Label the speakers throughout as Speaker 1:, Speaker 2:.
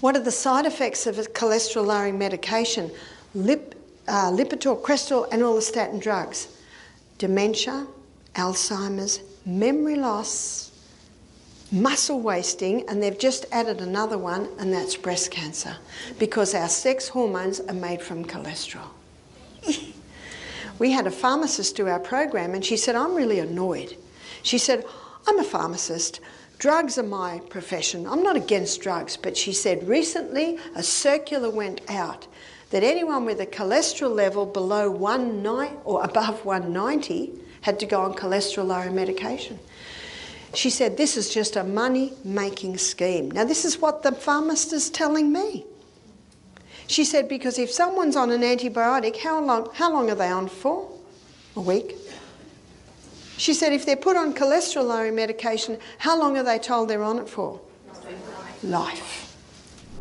Speaker 1: What are the side effects of a cholesterol-lowering medication? Lipitor, Crestor, and all the statin drugs. Dementia, Alzheimer's, memory loss, muscle wasting, and they've just added another one, and that's breast cancer, because our sex hormones are made from cholesterol. We had a pharmacist do our program, and she said, I'm really annoyed. She said, I'm a pharmacist. Drugs are my profession. I'm not against drugs, but she said recently a circular went out that anyone with a cholesterol level below 190 or above 190 had to go on cholesterol-lowering medication. She said, this is just a money-making scheme. Now, this is what the pharmacist is telling me. She said, because if someone's on an antibiotic, how long are they on for? A week. She said, if they're put on cholesterol-lowering medication, how long are they told they're on it for? Life.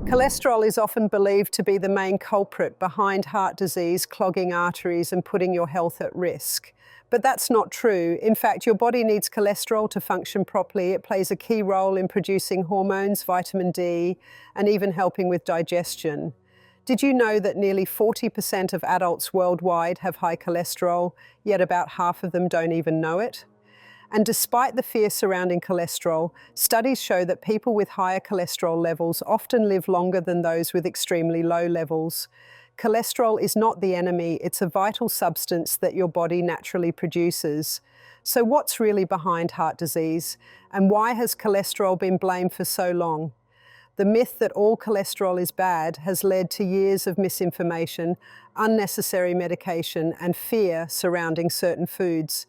Speaker 2: Cholesterol is often believed to be the main culprit behind heart disease, clogging arteries, and putting your health at risk. But that's not true. In fact, your body needs cholesterol to function properly. It plays a key role in producing hormones, vitamin D, and even helping with digestion. Did you know that nearly 40% of adults worldwide have high cholesterol, yet about half of them don't even know it? And despite the fear surrounding cholesterol, studies show that people with higher cholesterol levels often live longer than those with extremely low levels. Cholesterol is not the enemy, it's a vital substance that your body naturally produces. So what's really behind heart disease? And why has cholesterol been blamed for so long? The myth that all cholesterol is bad has led to years of misinformation, unnecessary medication, and fear surrounding certain foods.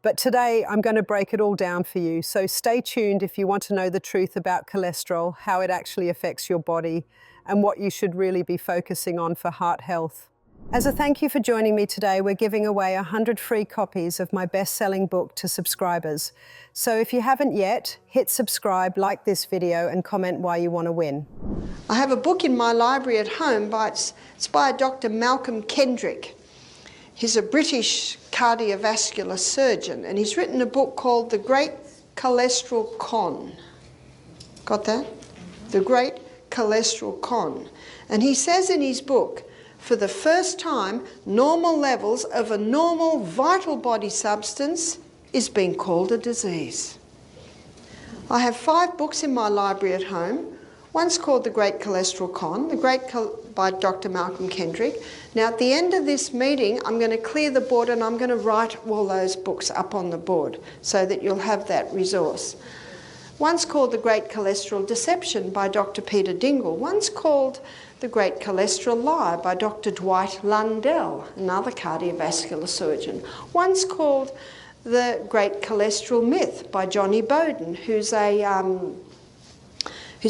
Speaker 2: But today, I'm going to break it all down for you, so stay tuned if you want to know the truth about cholesterol, how it actually affects your body, and what you should really be focusing on for heart health. As a thank you for joining me today, we're giving away 100 free copies of my best-selling book to subscribers. So if you haven't yet, hit subscribe, like this video, and comment why you want to win.
Speaker 1: I have a book in my library at home, it's by Dr. Malcolm Kendrick. He's a British cardiovascular surgeon, and he's written a book called The Great Cholesterol Con. Got that? The Great Cholesterol Con. And he says in his book, for the first time, normal levels of a normal vital body substance is being called a disease. I have 5 books in my library at home. One's called The Great Cholesterol Con, by Dr. Malcolm Kendrick. Now, at the end of this meeting, I'm going to clear the board and I'm going to write all those books up on the board so that you'll have that resource. One's called The Great Cholesterol Deception by Dr. Peter Dingle. One's called The Great Cholesterol Lie by Dr. Dwight Lundell, another cardiovascular surgeon. One's called The Great Cholesterol Myth by Johnny Bowden, who's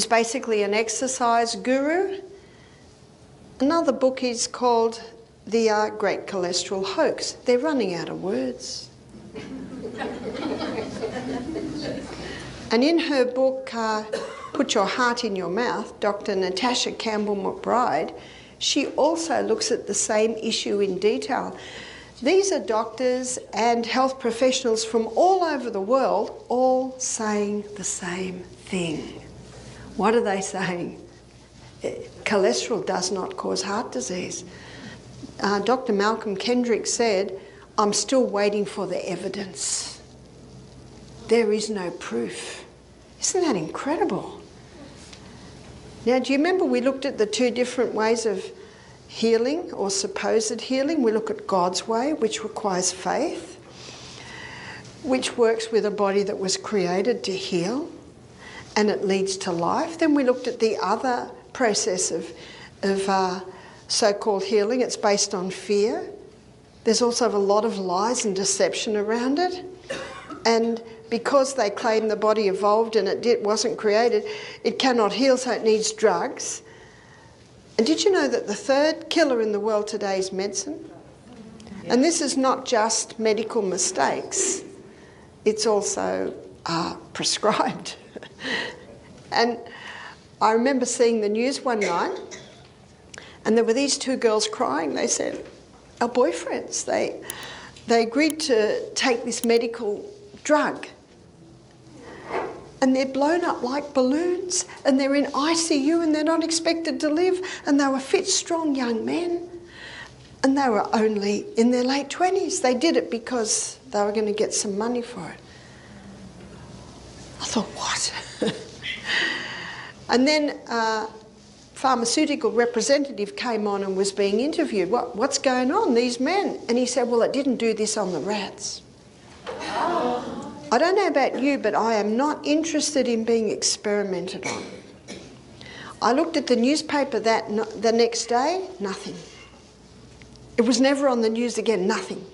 Speaker 1: basically an exercise guru. Another book is called The Great Cholesterol Hoax. They're running out of words. And in her book, Put Your Heart in Your Mouth, Dr. Natasha Campbell McBride, she also looks at the same issue in detail. These are doctors and health professionals from all over the world, all saying the same thing. What are they saying? Cholesterol does not cause heart disease. Dr. Malcolm Kendrick said, I'm still waiting for the evidence. There is no proof. Isn't that incredible? Now, do you remember we looked at the 2 different ways of healing or supposed healing? We look at God's way, which requires faith, which works with a body that was created to heal, and it leads to life. Then we looked at the other process of so-called healing. It's based on fear. There's also a lot of lies and deception around it. And because they claim the body evolved and it wasn't created, it cannot heal, so it needs drugs. And did you know that the 3rd killer in the world today is medicine? And this is not just medical mistakes. It's also prescribed. And I remember seeing the news one night, and there were these 2 girls crying. They said, our boyfriends, they agreed to take this medical drug. and they're blown up like balloons, and they're in ICU and they're not expected to live, and they were fit, strong young men, and they were only in their late 20s. They did it because they were going to get some money for it. I thought, what? And then a pharmaceutical representative came on and was being interviewed. What's going on, these men? And he said, well, it didn't do this on the rats. I don't know about you, but I am not interested in being experimented on. I looked at the newspaper the next day, nothing. It was never on the news again, nothing.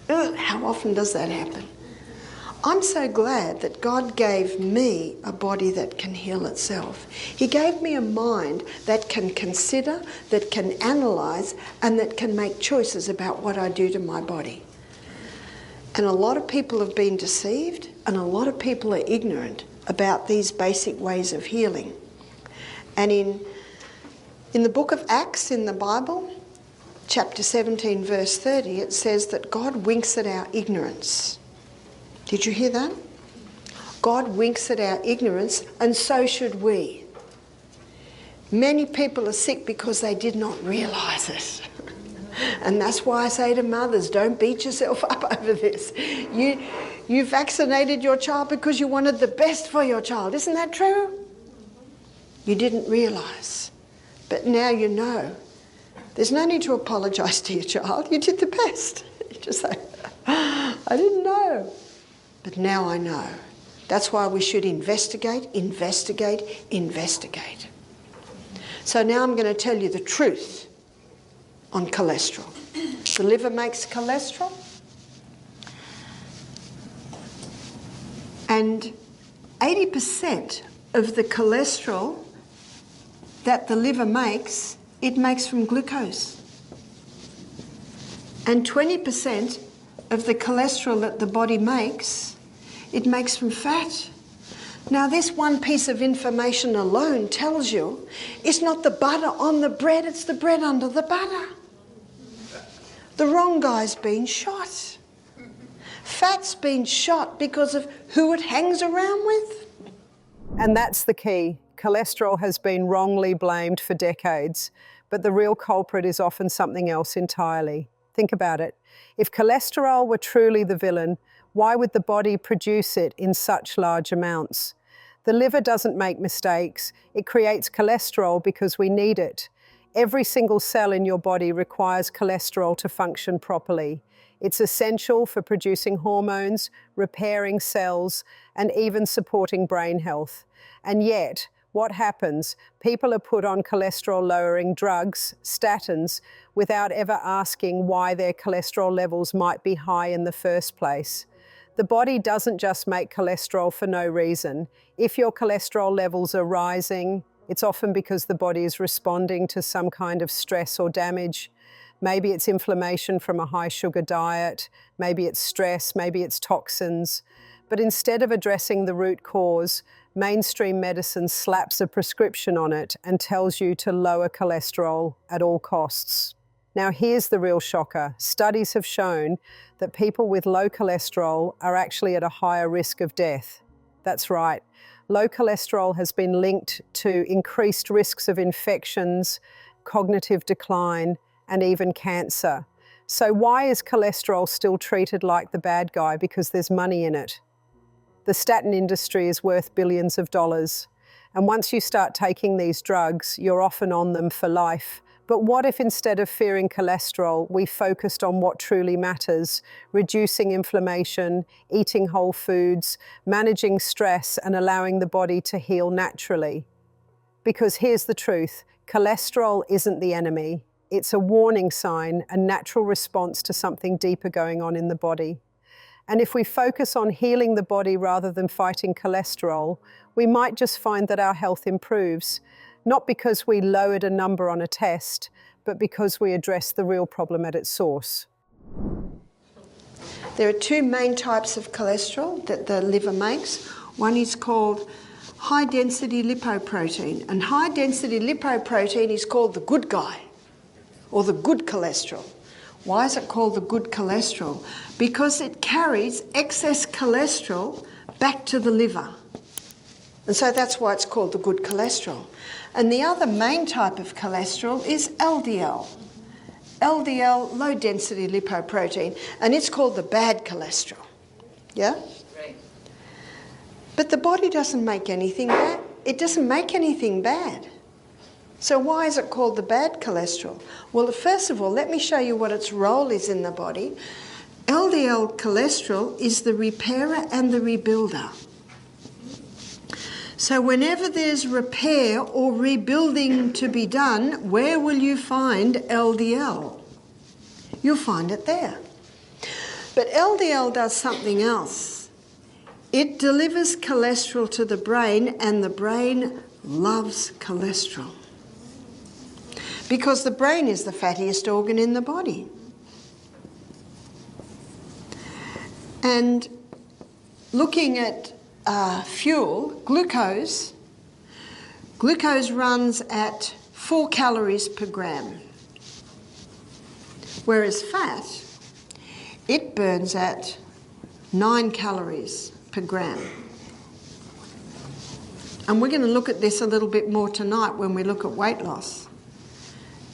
Speaker 1: Ugh, how often does that happen? I'm so glad that God gave me a body that can heal itself. He gave me a mind that can consider, that can analyse, and that can make choices about what I do to my body. And a lot of people have been deceived, and a lot of people are ignorant about these basic ways of healing. And in the book of Acts in the Bible, chapter 17, verse 30, it says that God winks at our ignorance. Did you hear that? God winks at our ignorance, and so should we. Many people are sick because they did not realise it. And that's why I say to mothers, don't beat yourself up over this. You vaccinated your child because you wanted the best for your child. Isn't that true? You didn't realise. But now you know. There's no need to apologise to your child. You did the best. You just say, I didn't know. But now I know. That's why we should investigate. So now I'm going to tell you the truth on cholesterol. The liver makes cholesterol, and 80% of the cholesterol that the liver makes, it makes from glucose. And 20% of the cholesterol that the body makes, it makes from fat. Now, this one piece of information alone tells you it's not the butter on the bread, it's the bread under the butter. The wrong guy's been shot. Fat's been shot because of who it hangs around with.
Speaker 2: And that's the key. Cholesterol has been wrongly blamed for decades, but the real culprit is often something else entirely. Think about it. If cholesterol were truly the villain, why would the body produce it in such large amounts? The liver doesn't make mistakes. It creates cholesterol because we need it. Every single cell in your body requires cholesterol to function properly. It's essential for producing hormones, repairing cells, and even supporting brain health. And yet, what happens? People are put on cholesterol-lowering drugs, statins, without ever asking why their cholesterol levels might be high in the first place. The body doesn't just make cholesterol for no reason. If your cholesterol levels are rising, it's often because the body is responding to some kind of stress or damage. Maybe it's inflammation from a high sugar diet, maybe it's stress, maybe it's toxins. But instead of addressing the root cause, mainstream medicine slaps a prescription on it and tells you to lower cholesterol at all costs. Now here's the real shocker. Studies have shown that people with low cholesterol are actually at a higher risk of death. That's right. Low cholesterol has been linked to increased risks of infections, cognitive decline, and even cancer. So why is cholesterol still treated like the bad guy? Because there's money in it. The statin industry is worth billions of dollars. And once you start taking these drugs, you're often on them for life. But what if instead of fearing cholesterol, we focused on what truly matters, reducing inflammation, eating whole foods, managing stress, and allowing the body to heal naturally? Because here's the truth, cholesterol isn't the enemy. It's a warning sign, a natural response to something deeper going on in the body. And if we focus on healing the body rather than fighting cholesterol, we might just find that our health improves. Not because we lowered a number on a test, but because we addressed the real problem at its source.
Speaker 1: There are two main types of cholesterol that the liver makes. One is called high-density lipoprotein, and high-density lipoprotein is called the good guy, or the good cholesterol. Why is it called the good cholesterol? Because it carries excess cholesterol back to the liver. And so that's why it's called the good cholesterol. And the other main type of cholesterol is LDL. LDL, low density lipoprotein, and it's called the bad cholesterol. Yeah?
Speaker 3: Right.
Speaker 1: But the body doesn't make anything bad. It doesn't make anything bad. So why is it called the bad cholesterol? Well, first of all, let me show you what its role is in the body. LDL cholesterol is the repairer and the rebuilder. So whenever there's repair or rebuilding to be done, where will you find LDL? You'll find it there. But LDL does something else. It delivers cholesterol to the brain, and the brain loves cholesterol. Because the brain is the fattiest organ in the body. And looking at fuel, glucose runs at 4 calories per gram. Whereas fat, it burns at 9 calories per gram. And we're going to look at this a little bit more tonight when we look at weight loss.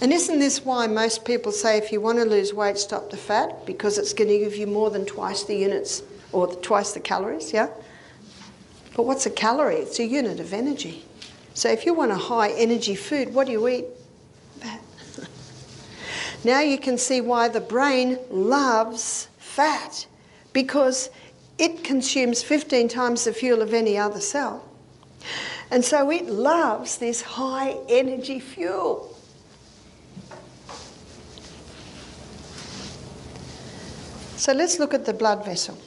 Speaker 1: And isn't this why most people say if you want to lose weight, stop the fat? Because it's going to give you more than twice the units, or twice the calories, yeah? But what's a calorie? It's a unit of energy. So if you want a high energy food, what do you eat? Fat. Now you can see why the brain loves fat, because it consumes 15 times the fuel of any other cell. And so it loves this high energy fuel. So let's look at the blood vessel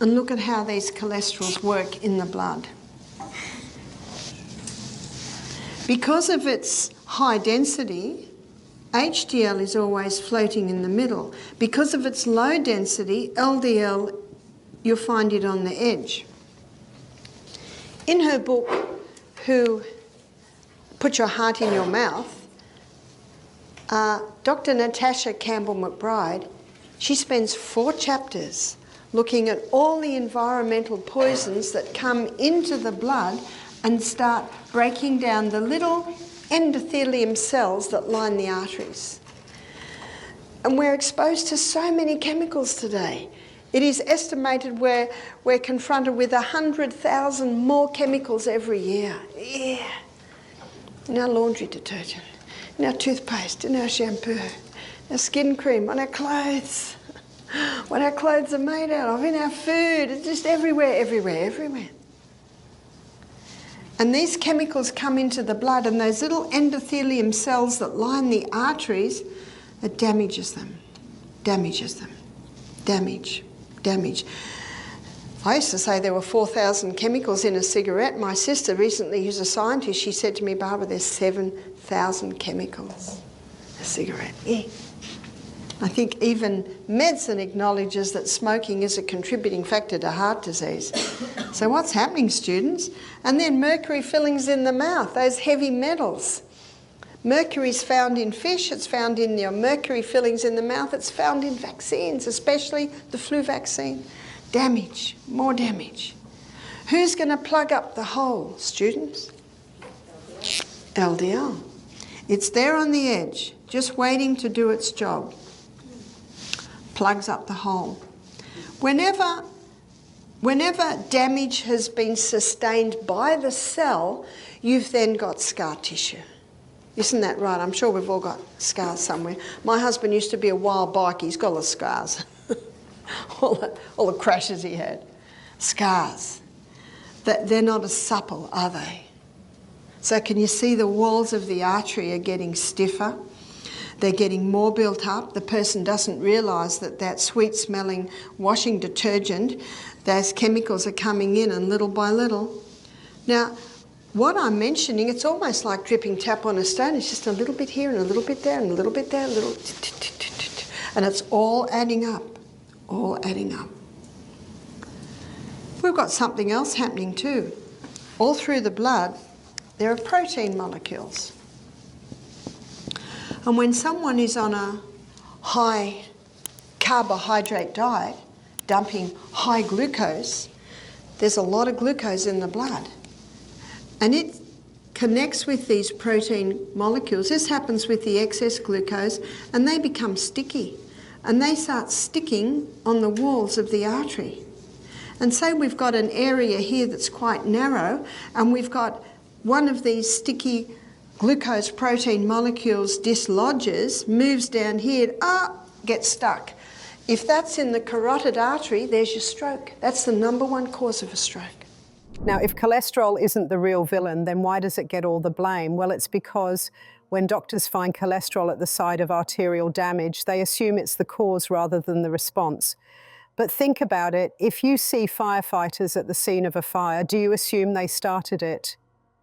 Speaker 1: and look at how these cholesterols work in the blood. Because of its high density, HDL is always floating in the middle. Because of its low density, LDL, you'll find it on the edge. In her book, Who Put Your Heart in Your Mouth, Dr. Natasha Campbell-McBride, she spends 4 chapters looking at all the environmental poisons that come into the blood and start breaking down the little endothelium cells that line the arteries. And we're exposed to so many chemicals today. It is estimated we're confronted with 100,000 more chemicals every year. Yeah. In our laundry detergent, in our toothpaste, in our shampoo, our skin cream, on our clothes, what our clothes are made out of, in our food. It's just everywhere, everywhere, everywhere. And these chemicals come into the blood, and those little endothelium cells that line the arteries, it damages them, damage. I used to say there were 4,000 chemicals in a cigarette. My sister recently, who's a scientist, she said to me, Barbara, there's 7,000 chemicals in a cigarette. Yeah. I think even medicine acknowledges that smoking is a contributing factor to heart disease. So what's happening, students? And then mercury fillings in the mouth, those heavy metals. Mercury's found in fish, it's found in your mercury fillings in the mouth, it's found in vaccines, especially the flu vaccine. Damage, more damage. Who's going to plug up the hole, students? LDL. It's there on the edge, just waiting to do its job. Plugs up the hole. Whenever damage has been sustained by the cell, you've then got scar tissue. Isn't that right? I'm sure we've all got scars somewhere. My husband used to be a wild biker. He's got all the scars. all the crashes he had. Scars. They're not as supple, are they? So can you see the walls of the artery are getting stiffer? They're getting more built up. The person doesn't realise that sweet-smelling washing detergent, those chemicals are coming in, and little by little. Now, what I'm mentioning, it's almost like dripping tap on a stone. It's just a little bit here and a little bit there and a little bit there, and it's all adding up, all adding up. We've got something else happening too. All through the blood, there are protein molecules. And when someone is on a high carbohydrate diet, dumping high glucose, there's a lot of glucose in the blood. And it connects with these protein molecules. This happens with the excess glucose, and they become sticky. And they start sticking on the walls of the artery. And say we've got an area here that's quite narrow, and we've got one of these sticky glucose protein molecules dislodges, moves down here, gets stuck. If that's in the carotid artery, there's your stroke. That's the #1 cause of a stroke.
Speaker 2: Now, if cholesterol isn't the real villain, then why does it get all the blame? Well, it's because when doctors find cholesterol at the site of arterial damage, they assume it's the cause rather than the response. But think about it. If you see firefighters at the scene of a fire, do you assume they started it?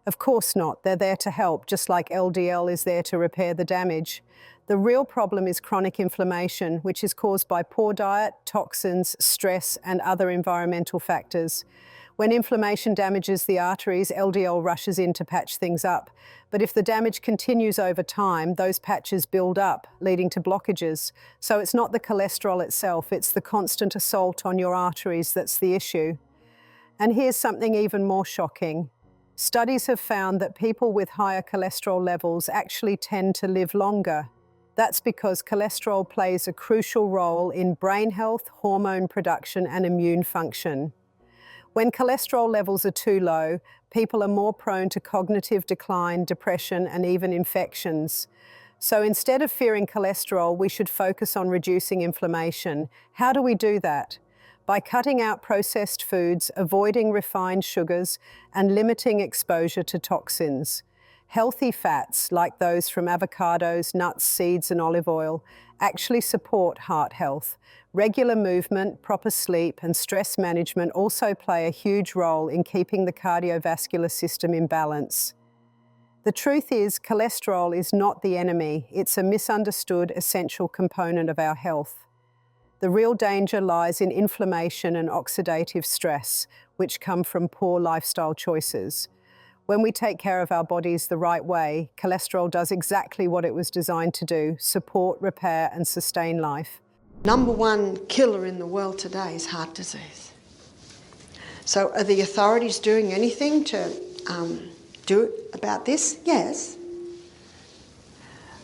Speaker 2: Of course not. They're there to help, just like LDL is there to repair the damage. The real problem is chronic inflammation, which is caused by poor diet, toxins, stress, and other environmental factors. When inflammation damages the arteries, LDL rushes in to patch things up. But if the damage continues over time, those patches build up, leading to blockages. So it's not the cholesterol itself, it's the constant assault on your arteries that's the issue. And here's something even more shocking. Studies have found that people with higher cholesterol levels actually tend to live longer. That's because cholesterol plays a crucial role in brain health, hormone production, and immune function. When cholesterol levels are too low, people are more prone to cognitive decline, depression, and even infections. So instead of fearing cholesterol, we should focus on reducing inflammation. How do we do that? By cutting out processed foods, avoiding refined sugars, and limiting exposure to toxins. Healthy fats, like those from avocados, nuts, seeds, and olive oil, actually support heart health. Regular movement, proper sleep, and stress management also play a huge role in keeping the cardiovascular system in balance. The truth is, cholesterol is not the enemy. It's a misunderstood, essential component of our health. The real danger lies in inflammation and oxidative stress, which come from poor lifestyle choices. When we take care of our bodies the right way, cholesterol does exactly what it was designed to do: support, repair, and sustain life.
Speaker 1: #1 killer in the world today is heart disease. So are the authorities doing anything to do about this? Yes.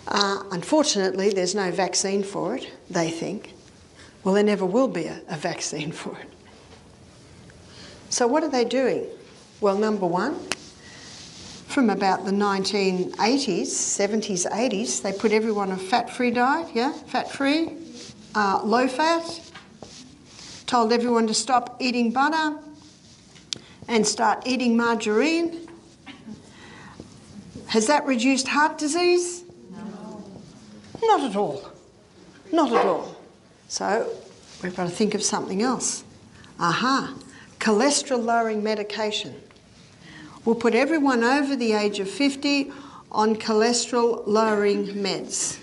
Speaker 1: Unfortunately, there's no vaccine for it, they think. Well, there never will be a vaccine for it. So what are they doing? Well, #1, from about the 1980s, 70s, 80s, they put everyone on a fat-free diet, fat-free, low fat, told everyone to stop eating butter and start eating margarine. Has that reduced heart disease? No. Not at all. Not at all. So we've got to think of something else. Cholesterol-lowering medication. We'll put everyone over the age of 50 on cholesterol-lowering meds.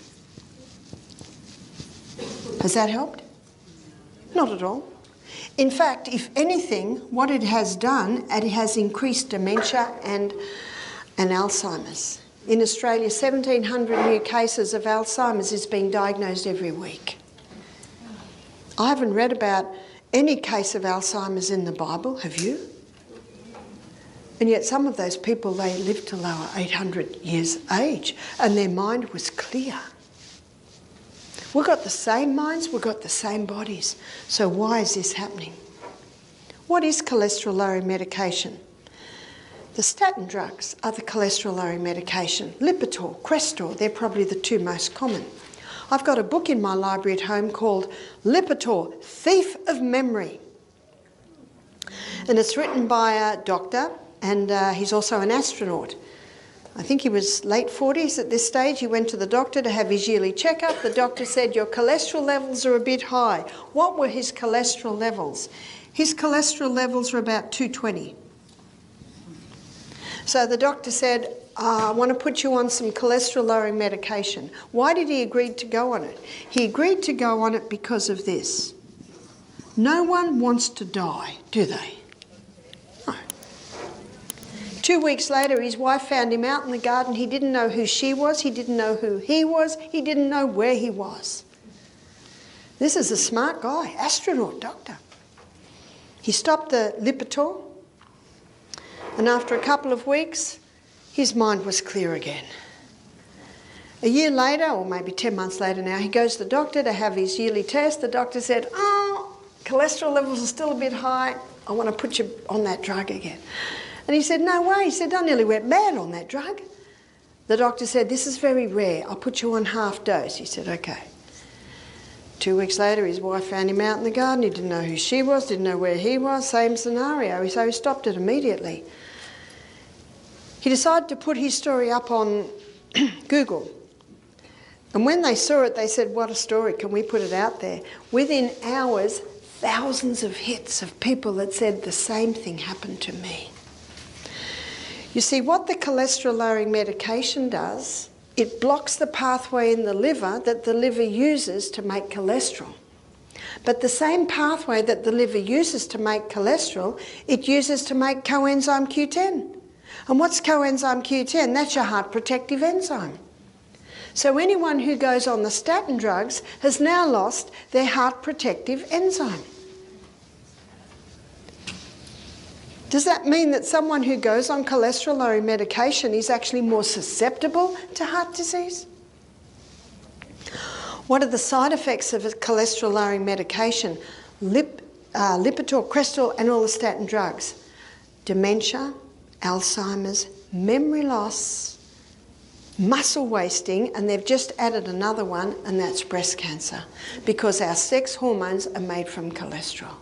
Speaker 1: Has that helped? Not at all. In fact, if anything, what it has done, it has increased dementia and Alzheimer's. In Australia, 1,700 new cases of Alzheimer's is being diagnosed every week. I haven't read about any case of Alzheimer's in the Bible, have you? And yet some of those people, they lived to lower 800 years age, and their mind was clear. We've got the same minds, we've got the same bodies. So why is this happening? What is cholesterol-lowering medication? The statin drugs are the cholesterol-lowering medication. Lipitor, Crestor, they're probably the two most common. I've got a book in my library at home called Lipitor, Thief of Memory. And it's written by a doctor, and he's also an astronaut. I think he was late 40s at this stage. He went to the doctor to have his yearly checkup. The doctor said, your cholesterol levels are a bit high. What were his cholesterol levels? His cholesterol levels were about 220. So the doctor said, I want to put you on some cholesterol-lowering medication. Why did he agree to go on it? He agreed to go on it because of this. No one wants to die, do they? 2 weeks later, his wife found him out in the garden. He didn't know who she was. He didn't know who he was. He didn't know where he was. This is a smart guy, astronaut, doctor. He stopped the Lipitor, and after a couple of weeks, his mind was clear again. A year later, or maybe 10 months later now, he goes to the doctor to have his yearly test. The doctor said, "Oh, cholesterol levels are still a bit high. I want to put you on that drug again." And he said, "No way." He said, "I nearly went mad on that drug." The doctor said, "This is very rare. I'll put you on half dose." He said, "Okay." 2 weeks later, his wife found him out in the garden. He didn't know who she was, didn't know where he was. Same scenario. So he stopped it immediately. He decided to put his story up on Google. And when they saw it, they said, "What a story, can we put it out there?" Within hours, thousands of hits of people that said the same thing happened to me. You see, what the cholesterol-lowering medication does, it blocks the pathway in the liver that the liver uses to make cholesterol. But the same pathway that the liver uses to make cholesterol, it uses to make coenzyme Q10. And what's coenzyme Q10? That's your heart protective enzyme. So anyone who goes on the statin drugs has now lost their heart protective enzyme. Does that mean that someone who goes on cholesterol-lowering medication is actually more susceptible to heart disease? What are the side effects of a cholesterol-lowering medication? Lipitor, Crestor, and all the statin drugs. Dementia, Alzheimer's, memory loss, muscle wasting, and they've just added another one, and that's breast cancer, because our sex hormones are made from cholesterol.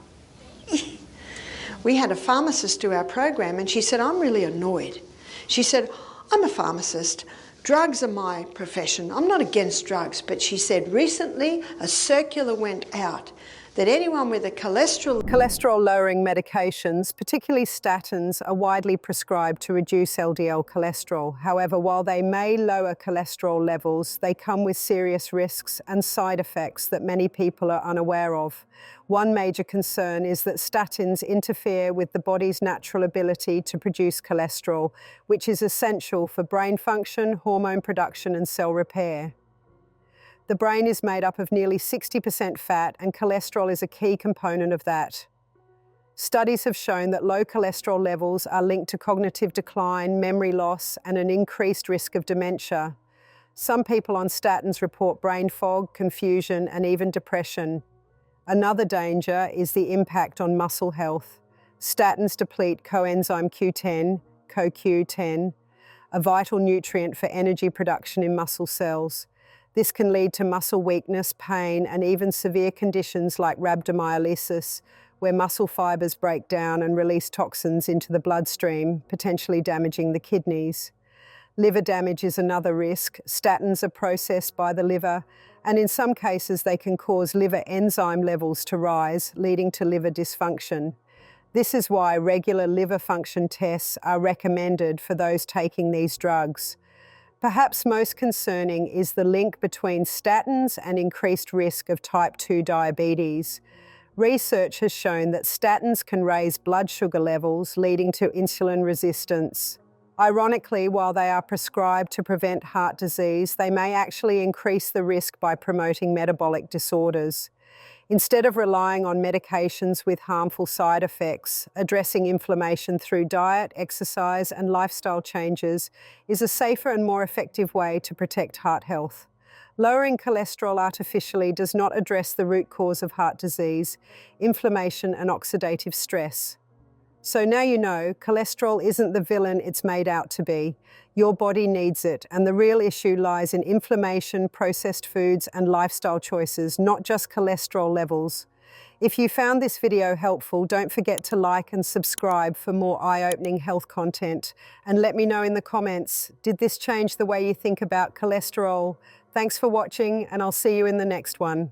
Speaker 1: We had a pharmacist do our program, and she said, "I'm really annoyed." She said, "I'm a pharmacist. Drugs are my profession. I'm not against drugs." But she said, recently a circular went out that anyone with a
Speaker 2: Cholesterol-lowering medications, particularly statins, are widely prescribed to reduce LDL cholesterol. However, while they may lower cholesterol levels, they come with serious risks and side effects that many people are unaware of. One major concern is that statins interfere with the body's natural ability to produce cholesterol, which is essential for brain function, hormone production, and cell repair. The brain is made up of nearly 60% fat, and cholesterol is a key component of that. Studies have shown that low cholesterol levels are linked to cognitive decline, memory loss, and an increased risk of dementia. Some people on statins report brain fog, confusion, and even depression. Another danger is the impact on muscle health. Statins deplete coenzyme Q10, CoQ10, a vital nutrient for energy production in muscle cells. This can lead to muscle weakness, pain, and even severe conditions like rhabdomyolysis, where muscle fibers break down and release toxins into the bloodstream, potentially damaging the kidneys. Liver damage is another risk. Statins are processed by the liver, and in some cases they can cause liver enzyme levels to rise, leading to liver dysfunction. This is why regular liver function tests are recommended for those taking these drugs. Perhaps most concerning is the link between statins and increased risk of type 2 diabetes. Research has shown that statins can raise blood sugar levels, leading to insulin resistance. Ironically, while they are prescribed to prevent heart disease, they may actually increase the risk by promoting metabolic disorders. Instead of relying on medications with harmful side effects, addressing inflammation through diet, exercise, and lifestyle changes is a safer and more effective way to protect heart health. Lowering cholesterol artificially does not address the root cause of heart disease, inflammation, and oxidative stress. So now you know, cholesterol isn't the villain it's made out to be. Your body needs it, and the real issue lies in inflammation, processed foods, and lifestyle choices, not just cholesterol levels. If you found this video helpful, don't forget to like and subscribe for more eye-opening health content. And let me know in the comments, did this change the way you think about cholesterol? Thanks for watching, and I'll see you in the next one.